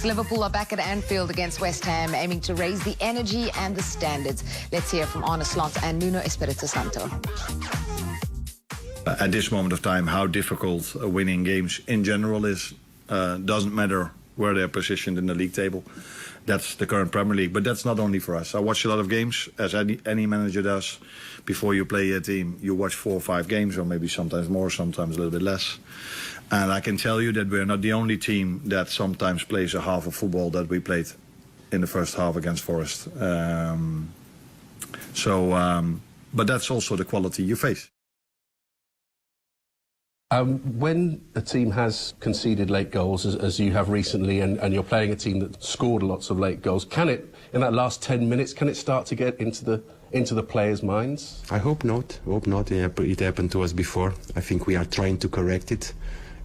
Liverpool are back at Anfield against West Ham, aiming to raise the energy and the standards. Let's hear from Arne and Nuno Espirito Santo. At this moment of time, how difficult winning games in general is, doesn't matter where they're positioned in the league table. That's the current Premier League, but that's not only for us. I watch a lot of games, as any manager does. Before you play a team, you watch 4 or 5 games, or maybe sometimes more, sometimes a little bit less. And I can tell you that we're not the only team that sometimes plays a half of football that we played in the first half against Forest. But that's also the quality you face. When a team has conceded late goals, as you have recently, and you're playing a team that scored lots of late goals, can it, in that last 10 minutes, can it start to get into the players' minds? I hope not. It happened to us before. I think we are trying to correct it,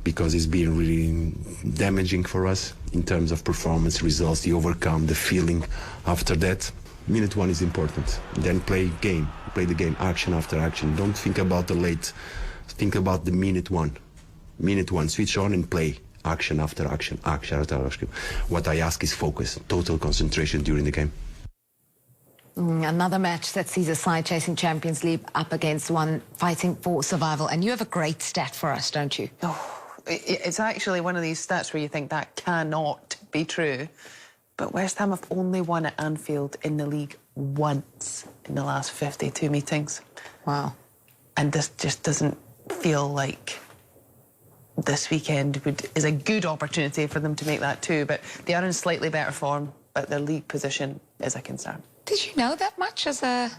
because it's been really damaging for us in terms of performance, results, the overcome, the feeling after that. Minute 1 is important. Then play the game, action after action. Don't think about the late, think about the minute 1. Minute 1, switch on and play. Action after action, action after action. What I ask is focus, total concentration during the game. Another match that sees a side chasing Champions League up against one fighting for survival. And you have a great stat for us, don't you? Oh, it's actually one of these stats where you think that cannot be true. But West Ham have only won at Anfield in the league once in the last 52 meetings. Wow. And this just doesn't feel like this weekend is a good opportunity for them to make that too. But they are in slightly better form, but their league position is a concern. Did you know that much as a...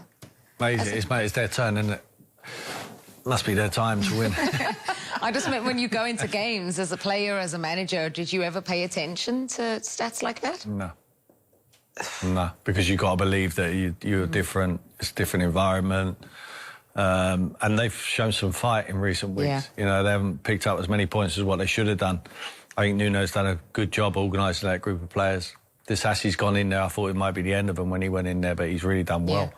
Mate, it's their turn, isn't it? Must be their time to win. I just meant when you go into games as a player, as a manager, did you ever pay attention to stats like that? No. No, because you've got to believe that you're different, it's a different environment. And they've shown some fight in recent weeks. Yeah. You know, they haven't picked up as many points as what they should have done. I think Nuno's done a good job organising that group of players. This Assie's gone in there, I thought it might be the end of him when he went in there, but he's really done well.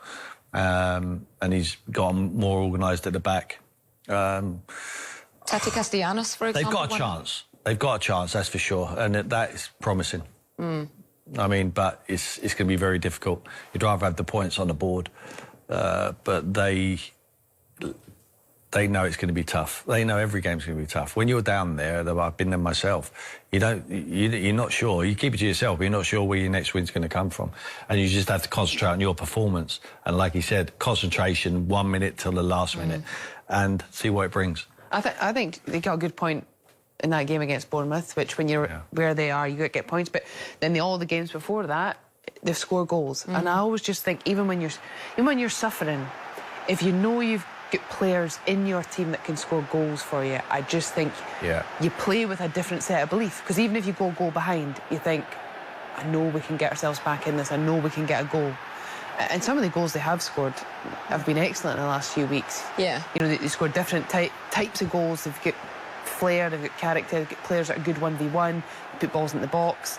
Yeah. And he's got more organised at the back. Tati Castellanos, for example? They've got a chance. They've got a chance, that's for sure. And that is promising. I mean, but it's going to be very difficult. You'd rather have the points on the board. But they know it's going to be tough. They know every game's going to be tough. When you're down there, I've been there myself, you're not sure. You keep it to yourself, but you're not sure where your next win's going to come from. And you just have to concentrate on your performance. And like he said, concentration, 1 minute till the last minute, and see what it brings. I think they got a good point in that game against Bournemouth, which when you're where they are, you get points. But then all the games before that, they've scored goals. And I always just think, even when you're suffering, if you know you've got players in your team that can score goals for you, I just think you play with a different set of belief. Because even if you go behind, you think, I know we can get ourselves back in this, I know we can get a goal. And some of the goals they have scored have been excellent in the last few weeks. Yeah. You know, they scored different types of goals. They've got flair, they've got character, they've got players that are good 1v1, put balls in the box.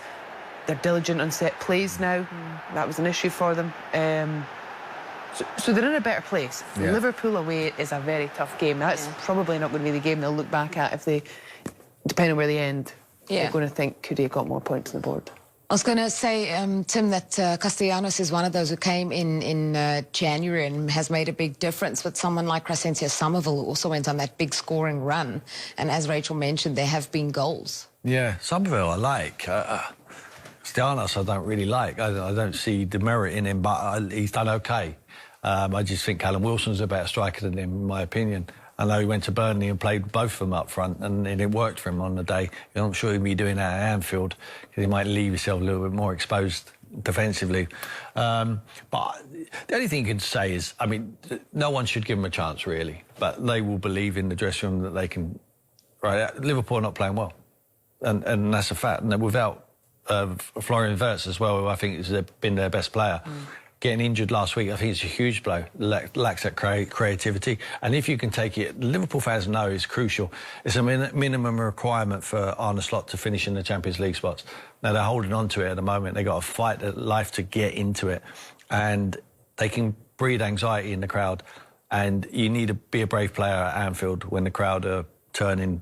They're diligent on set plays now. That was an issue for them. So they're in a better place. Yeah. Liverpool away is a very tough game. That's probably not going to be the game they'll look back at if they, depending on where they end, they're going to think, could he have got more points on the board? I was going to say, Tim, that Castellanos is one of those who came in January and has made a big difference, with someone like Crescentia Somerville, who also went on that big scoring run. And as Rachel mentioned, there have been goals. Yeah, Somerville I like. Castellanos I don't really like. I don't see the merit in him, but he's done OK. I just think Callum Wilson's a better striker than him, in my opinion. I know he went to Burnley and played both of them up front, and it worked for him on the day. I'm sure he'd be doing that at Anfield, because he might leave himself a little bit more exposed defensively. But the only thing you can say is, I mean, no one should give him a chance, really. But they will believe in the dressing room that they can... Right, Liverpool are not playing well. And that's a fact. And without Florian Wirtz as well, who I think has been their best player, getting injured last week, I think it's a huge blow. Lacks that creativity. And if you can take it, Liverpool fans know it's crucial. It's a minimum requirement for Arne to finish in the Champions League spots. Now, they're holding on to it at the moment. They've got to fight life to get into it. And they can breed anxiety in the crowd. And you need to be a brave player at Anfield when the crowd are turning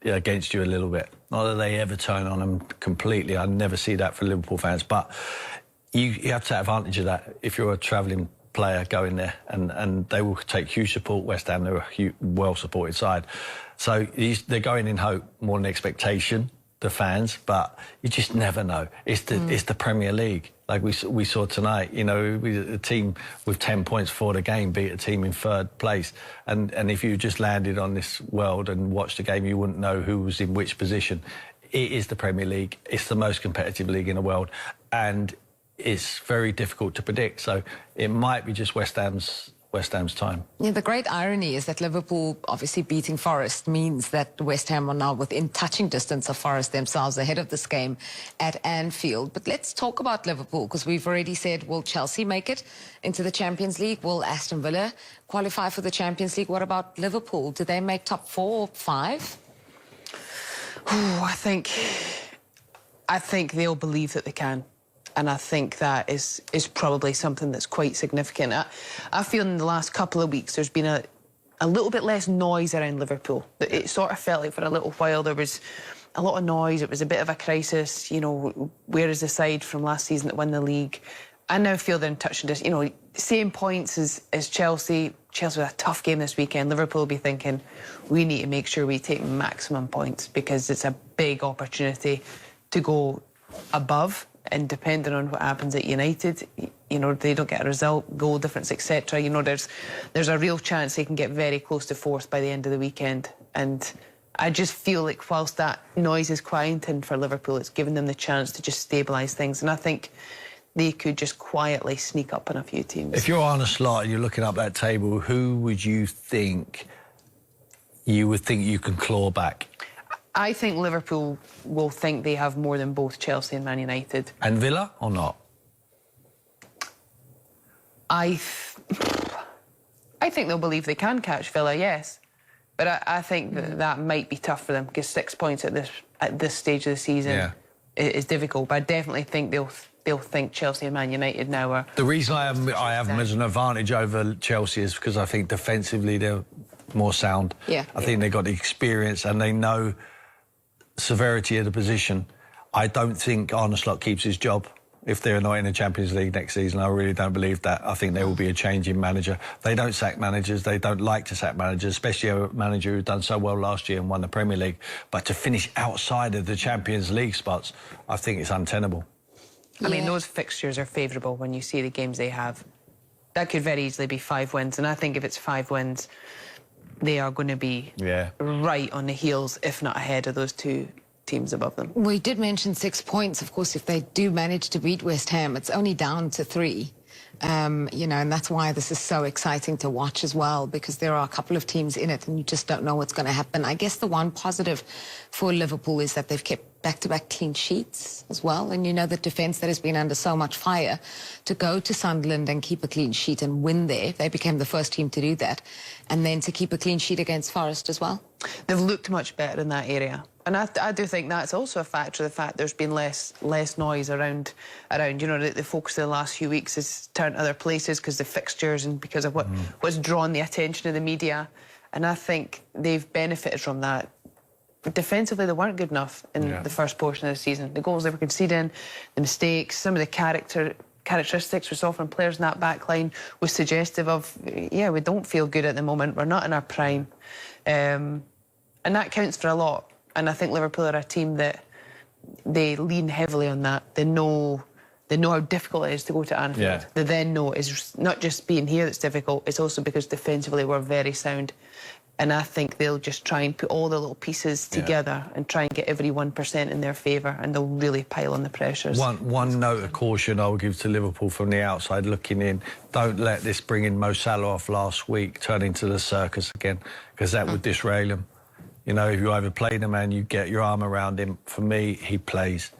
against you a little bit. Not that they ever turn on them completely. I never see that for Liverpool fans. But you have to take advantage of that if you're a travelling player going there, and they will take huge support. West Ham, they're a well-supported side. So they're going in hope more than expectation, the fans, but you just never know. It's the Premier League. Like we saw tonight, you know, a team with 10 points before the game beat a team in third place. And if you just landed on this world and watched the game, you wouldn't know who was in which position. It is the Premier League. It's the most competitive league in the world. And it's very difficult to predict. So it might be just West Ham's time. Yeah, the great irony is that Liverpool obviously beating Forest means that West Ham are now within touching distance of Forest themselves ahead of this game at Anfield. But let's talk about Liverpool, because we've already said, will Chelsea make it into the Champions League? Will Aston Villa qualify for the Champions League? What about Liverpool? Do they make top 4 or 5? Oh, I think they'll believe that they can. And I think that is probably something that's quite significant. I feel in the last couple of weeks there's been a little bit less noise around Liverpool. It sort of felt like for a little while there was a lot of noise. It was a bit of a crisis. You know, where is the side from last season that won the league? I now feel they're in touch with this. You know, same points as Chelsea. Chelsea had a tough game this weekend. Liverpool will be thinking, we need to make sure we take maximum points, because it's a big opportunity to go above. And depending on what happens at United, you know, they don't get a result, goal difference, etc. You know, there's a real chance they can get very close to 4th by the end of the weekend. And I just feel like whilst that noise is quieting for Liverpool, it's given them the chance to just stabilise things. And I think they could just quietly sneak up on a few teams. If you're on a slot and you're looking up that table, who would you think you can claw back? I think Liverpool will think they have more than both Chelsea and Man United. And Villa or not? I think they'll believe they can catch Villa, yes. But I think that might be tough for them, because 6 points at this stage of the season is difficult. But I definitely think they'll think Chelsea and Man United now are... The reason I have them as an advantage over Chelsea is because I think defensively they're more sound. Yeah. I think they've got the experience and they know severity of the position. I don't think Arne keeps his job if they're not in the Champions League next season. I really don't believe that. I think there will be a change in manager. They don't sack managers. They don't like to sack managers, especially a manager who done so well last year and won the Premier League. But to finish outside of the Champions League spots, I think it's untenable. I mean, those fixtures are favourable when you see the games they have. That could very easily be 5 wins. And I think if it's 5 wins, they are going to be right on the heels, if not ahead of those 2 teams above them. We did mention 6 points. Of course, if they do manage to beat West Ham, it's only down to 3. You know, and that's why this is so exciting to watch as well, because there are a couple of teams in it and you just don't know what's going to happen. I guess the one positive for Liverpool is that they've kept back-to-back clean sheets as well. And you know, the defence that has been under so much fire, to go to Sunderland and keep a clean sheet and win there. They became the first team to do that. And then to keep a clean sheet against Forest as well. They've looked much better in that area. And I do think that's also a factor of the fact there's been less noise around. You know, the focus of the last few weeks has turned to other places because of the fixtures and because of what's drawn the attention of the media. And I think they've benefited from that. But defensively, they weren't good enough in the first portion of the season. The goals they were conceding, the mistakes, some of the characteristics we saw from players in that back line was suggestive of, we don't feel good at the moment. We're not in our prime. And that counts for a lot. And I think Liverpool are a team that they lean heavily on that. They know how difficult it is to go to Anfield. Yeah. They then know it's not just being here that's difficult, it's also because defensively we're very sound. And I think they'll just try and put all the little pieces together and try and get every 1% in their favour, and they'll really pile on the pressures. One note of caution I'll give to Liverpool from the outside looking in: don't let this bringing Mo Salah off last week turn into the circus again, because that would disrail him. You know, if you either play the man, you get your arm around him. For me, he plays.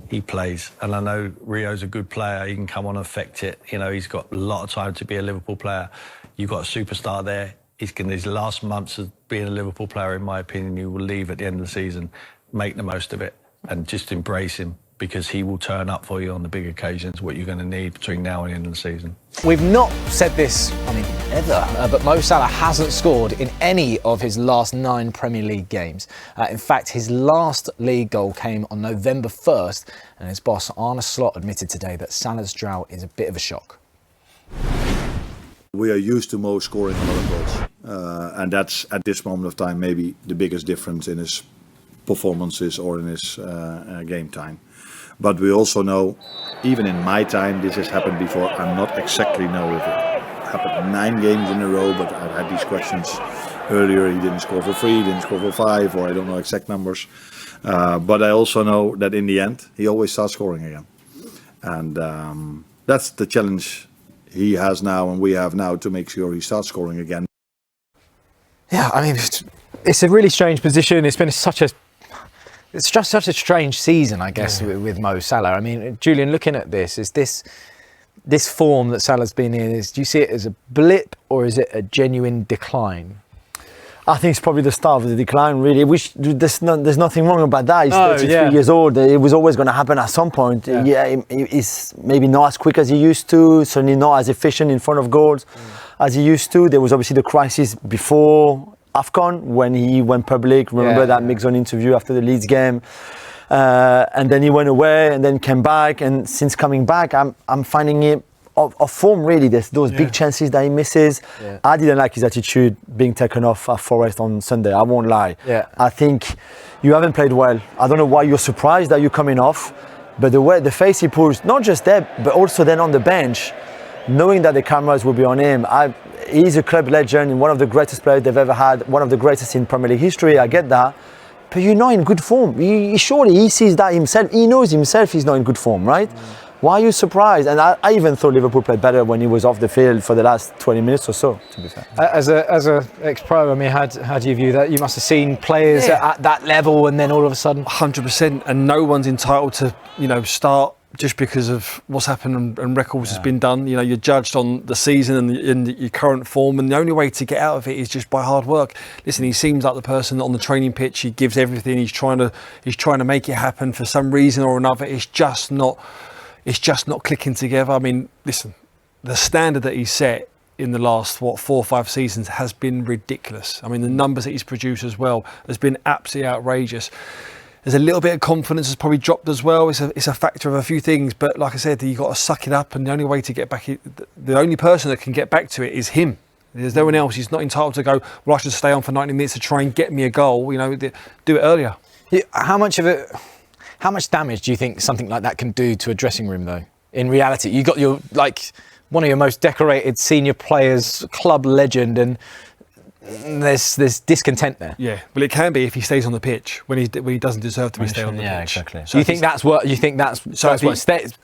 He plays. And I know Rio's a good player. He can come on and affect it. You know, he's got a lot of time to be a Liverpool player. You've got a superstar there. His last months of being a Liverpool player, in my opinion, he will leave at the end of the season. Make the most of it and just embrace him. because he will turn up for you on the big occasions, what you're going to need between now and the end of the season. We've not said this, ever, but Mo Salah hasn't scored in any of his last 9 Premier League games. In fact, his last league goal came on November 1st, and his boss, Arne, admitted today that Salah's drought is a bit of a shock. We are used to Mo scoring a lot of goals, and that's at this moment of time maybe the biggest difference in his performances or in his game time. But we also know, even in my time, this has happened before. I'm not exactly know if it happened 9 games in a row, but I've had these questions earlier. He didn't score for 3, he didn't score for 5, or I don't know exact numbers. But I also know that in the end, he always starts scoring again. And that's the challenge he has now and we have now to make sure he starts scoring again. Yeah, it's a really strange position. It's just such a strange season, I guess, with Mo Salah. Julian, looking at this, is this form that Salah's been in, do you see it as a blip or is it a genuine decline? I think it's probably the start of the decline, really. There's nothing wrong about that. He's 33 years old. It was always going to happen at some point. He's maybe not as quick as he used to, certainly not as efficient in front of goals as he used to. There was obviously the crisis before AFCON when he went public. Remember that mixed-zone interview after the Leeds game? And then he went away and then came back. And since coming back, I'm finding it of form, really. There's those big chances that he misses. I didn't like his attitude being taken off at Forest on Sunday. I won't lie. I think you haven't played well. I don't know why you're surprised that you're coming off, but the face he pulls, not just there, but also then on the bench, knowing that the cameras will be on him. He's a club legend, one of the greatest players they've ever had, one of the greatest in Premier League history. I get that. But you're not in good form. Surely he sees that himself. He knows himself he's not in good form, right? Why are you surprised? And I even thought Liverpool played better when he was off the field for the last 20 minutes or so, to be fair. As a ex-pro, how do you view that? You must have seen players at that level and then all of a sudden... 100%, and no one's entitled to, start just because of what's happened and records has been done. You're judged on the season and your current form, and the only way to get out of it is just by hard work. Listen, he seems like the person on the training pitch. He gives everything. He's trying to make it happen for some reason or another. It's just not clicking together. Listen, the standard that he's set in the last 4 or 5 seasons has been ridiculous. The numbers that he's produced as well has been absolutely outrageous. There's a little bit of confidence has probably dropped as well. It's a factor of a few things, but like I said, you've got to suck it up, and the only way to get back, the only person that can get back to it is him. There's no one else. He's not entitled to go, well, I should stay on for 90 minutes to try and get me a goal. Do it earlier. How much damage do you think something like that can do to a dressing room, though? In reality, you got one of your most decorated senior players, club legend, and there's discontent there. Yeah, well, it can be if he stays on the pitch when he doesn't deserve to stay on the pitch. Yeah, exactly. So you think that's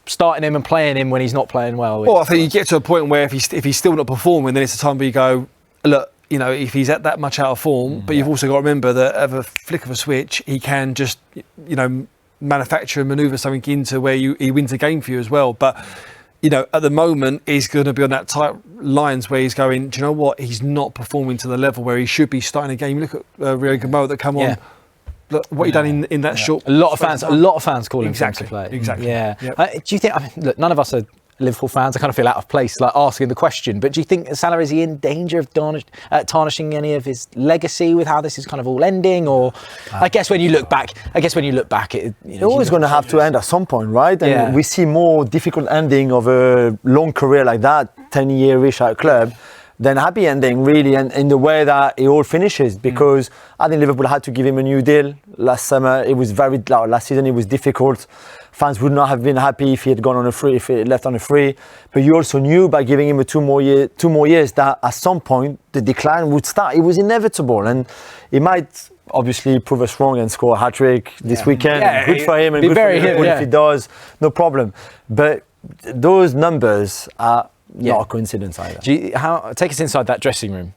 starting him and playing him when he's not playing well? Well, I think you get to a point where if he's still not performing, then it's a time where you go, look, if he's at that much out of form, but you've also got to remember that at a flick of a switch, he can just, manufacture and manoeuvre something into where he wins a game for you as well. But at the moment, he's going to be on that tight lines where he's going, do you know what? He's not performing to the level where he should be starting a game. Look at Rio Gamo that come on. Look what he done in that short. A lot of fans calling for him to play. Exactly. Yeah. Yep. Do you think? Look, none of us are Liverpool fans. I kind of feel out of place, asking the question. But do you think Salah, is he in danger of tarnishing any of his legacy with how this is kind of all ending? Or I guess when you look back, it's always going to have to end at some point, right? And we see more difficult ending of a long career like that, 10-year-ish at a club, than happy ending, really, and in the way that it all finishes. Because I think Liverpool had to give him a new deal last summer. It was last season. It was difficult. Fans would not have been happy if he had gone on a free, if he left on a free. But you also knew by giving him 2 more years that at some point the decline would start. It was inevitable, and he might obviously prove us wrong and score a hat-trick this weekend. Good for him, and good for Liverpool if he does. No problem. But those numbers are not a coincidence either. Take us inside that dressing room,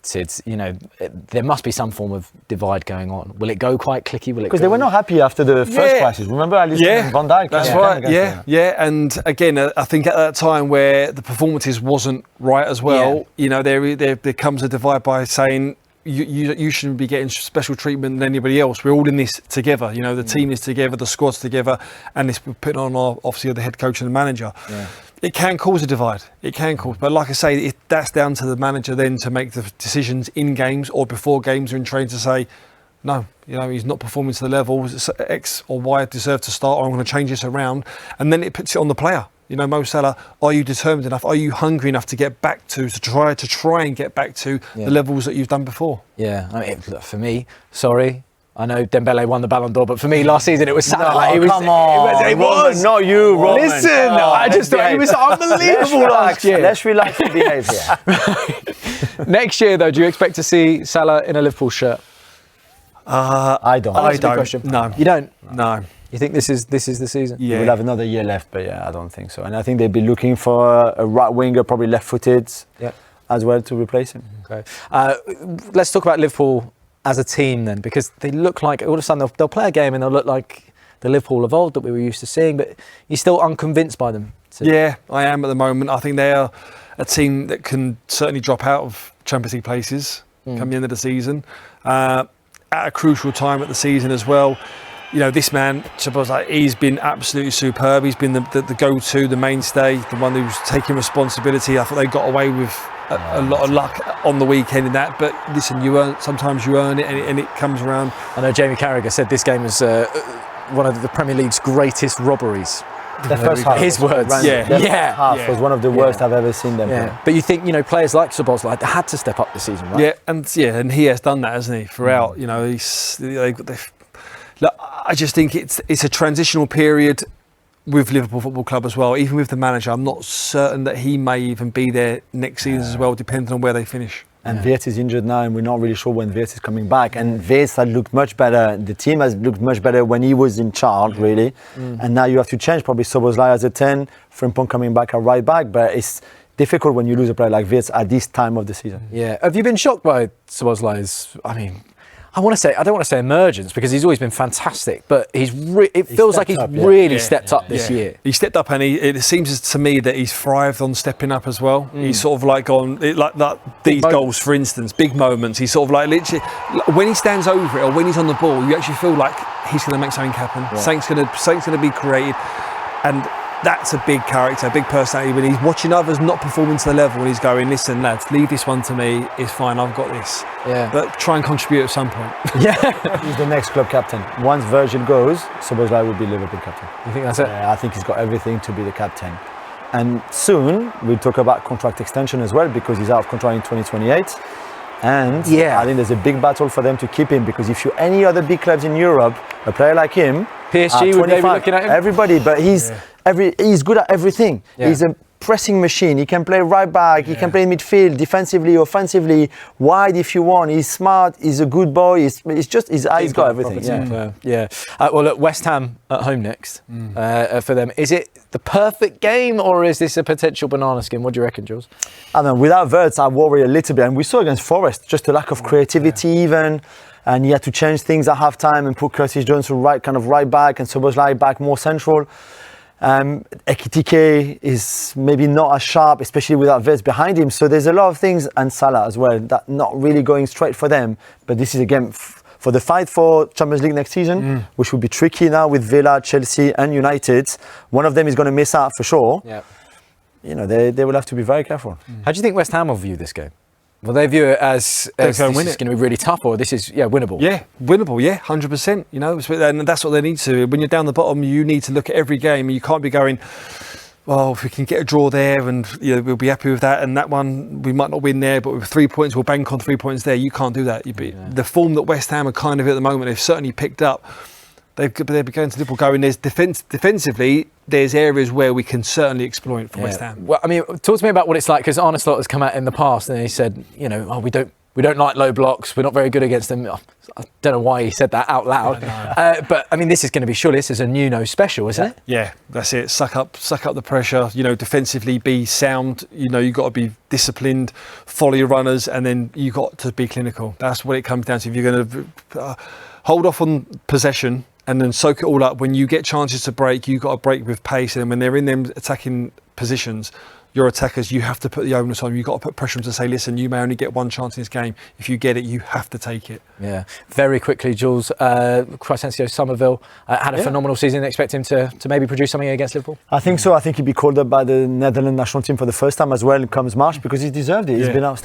Sid. There must be some form of divide going on. Will it go quite clicky? Because they were not happy after the first crisis. Remember, Alisson and Van Dijk? That's right. Yeah. And again, I think at that time where the performances wasn't right as well, there comes a divide by saying, you shouldn't be getting special treatment than anybody else. We're all in this together. You know, the team is together, the squad's together, and it's put on obviously the head coach and the manager. Yeah. It can cause a divide. It can cause, but like I say, that's down to the manager then to make the decisions in games or before games or in training to say, no, you know, he's not performing to the level. X or Y deserve to start, or I'm going to change this around, and then it puts it on the player. You know, Mo Salah, are you determined enough? Are you hungry enough to get back to try and get back to the levels that you've done before? Yeah, I mean, look, for me, sorry, I know Dembele won the Ballon d'Or, but for me last season it was Salah. No, like, it was. Not you, Roman. Listen, I just thought he was unbelievable last year. Let's relax the behaviour. Next year, though, do you expect to see Salah in a Liverpool shirt? I don't. I don't. Question. No, you don't. No. You think this is the season? Yeah. We'll have another year left, but I don't think so. And I think they'd be looking for a right winger, probably left-footed, as well, to replace him. Okay. Let's talk about Liverpool as a team then, because they look like all of a sudden they'll play a game and they'll look like the Liverpool of old that we were used to seeing. But you're still unconvinced by them. Yeah, I am at the moment. I think they are a team that can certainly drop out of Champions League places come the end of the season. At a crucial time at the season as well. You know, this man, he's been absolutely superb. He's been the go-to, the mainstay, the one who's taking responsibility. I thought they got away with a lot of luck on the weekend in that. But listen, sometimes you earn it and it comes around. I know Jamie Carragher said this game was one of the Premier League's greatest robberies. The first half. His words. The first half was one of the worst I've ever seen them play. But you think, players like Szoboszlai had to step up this season, right? Yeah, and he has done that, hasn't he? Throughout, you know, look, I just think it's a transitional period with Liverpool Football Club as well. Even with the manager, I'm not certain that he may even be there next season as well, depending on where they finish. And Wirtz is injured now, and we're not really sure when Wirtz is coming back. And Wirtz had looked much better. The team has looked much better when he was in charge, really. And now you have to change probably Szoboszlai as a 10, Frimpong coming back at right back. But it's difficult when you lose a player like Wirtz at this time of the season. Yeah. Have you been shocked by Szoboszlai's? I mean, I don't want to say emergence because he's always been fantastic, but it feels like he's really stepped up this year. He stepped up, and it seems to me that he's thrived on stepping up as well. He's sort of like these goals, for instance, big moments. He's sort of like literally when he stands over it or when he's on the ball, you actually feel like he's going to make something happen. Yeah. Something's going to be created, and that's a big character, a big personality. When he's watching others not performing to the level, and he's going, "Listen, lads, leave this one to me. It's fine. I've got this." Yeah. But try and contribute at some point. He's the next club captain. Once Virgil goes, Szoboszlai will be Liverpool captain. You think that's it? I think he's got everything to be the captain. And soon we'll talk about contract extension as well, because he's out of contract in 2028. And I think there's a big battle for them to keep him, because if you're any other big clubs in Europe, a player like him, PSG would maybe looking at him. Everybody, but he's good at everything. Yeah. He's a pressing machine. He can play right back. He can play in midfield, defensively, offensively, wide if you want. He's smart. He's a good boy. It's just his eyes got everything. Yeah. Well, look, West Ham at home next for them. Is it the perfect game, or is this a potential banana skin? What do you reckon, Jules? I don't know. Without Wirtz, I worry a little bit. And we saw against Forest just a lack of creativity even. And he had to change things at half-time and put Curtis Jones to right back and Szoboszlai back more central. Ekitike is maybe not as sharp, especially without Wirtz behind him. So there's a lot of things, and Salah as well, that not really going straight for them. But this is again for the fight for Champions League next season, which will be tricky now with Villa, Chelsea and United. One of them is going to miss out for sure. Yeah. You know, they will have to be very careful. How do you think West Ham will view this game? Will they view it as this is going to be really tough, or this is winnable? Yeah, winnable. Yeah, 100%. You know, and that's what they need to. When you're down the bottom, you need to look at every game. You can't be going, well, if we can get a draw there, and we'll be happy with that. And that one, we might not win there, but with 3 points, we'll bank on 3 points there. You can't do that. The form that West Ham are kind of at the moment, they've certainly picked up. They're going to Liverpool going. There's defensively. There's areas where we can certainly exploit for West Ham. Well, I mean, talk to me about what it's like, because Arne has come out in the past and he said, we don't like low blocks. We're not very good against them. I don't know why he said that out loud. But I mean, this is going to be this is a Nuno special, isn't it? Yeah, that's it. Suck up the pressure. Defensively be sound. You've got to be disciplined. Follow your runners, and then you got to be clinical. That's what it comes down to. If you're going to hold off on possession and then soak it all up, when you get chances to break, you've got to break with pace. And when they're in them attacking positions, your attackers, you have to put the onus on. You've got to put pressure on to say, listen, you may only get one chance in this game. If you get it, you have to take it. Yeah. Very quickly, Jules, Crescencio Somerville had a phenomenal season. Expect him to maybe produce something against Liverpool? I think so. I think he'll be called up by the Netherlands national team for the first time as well, comes March, because he deserved it. He's been outstanding.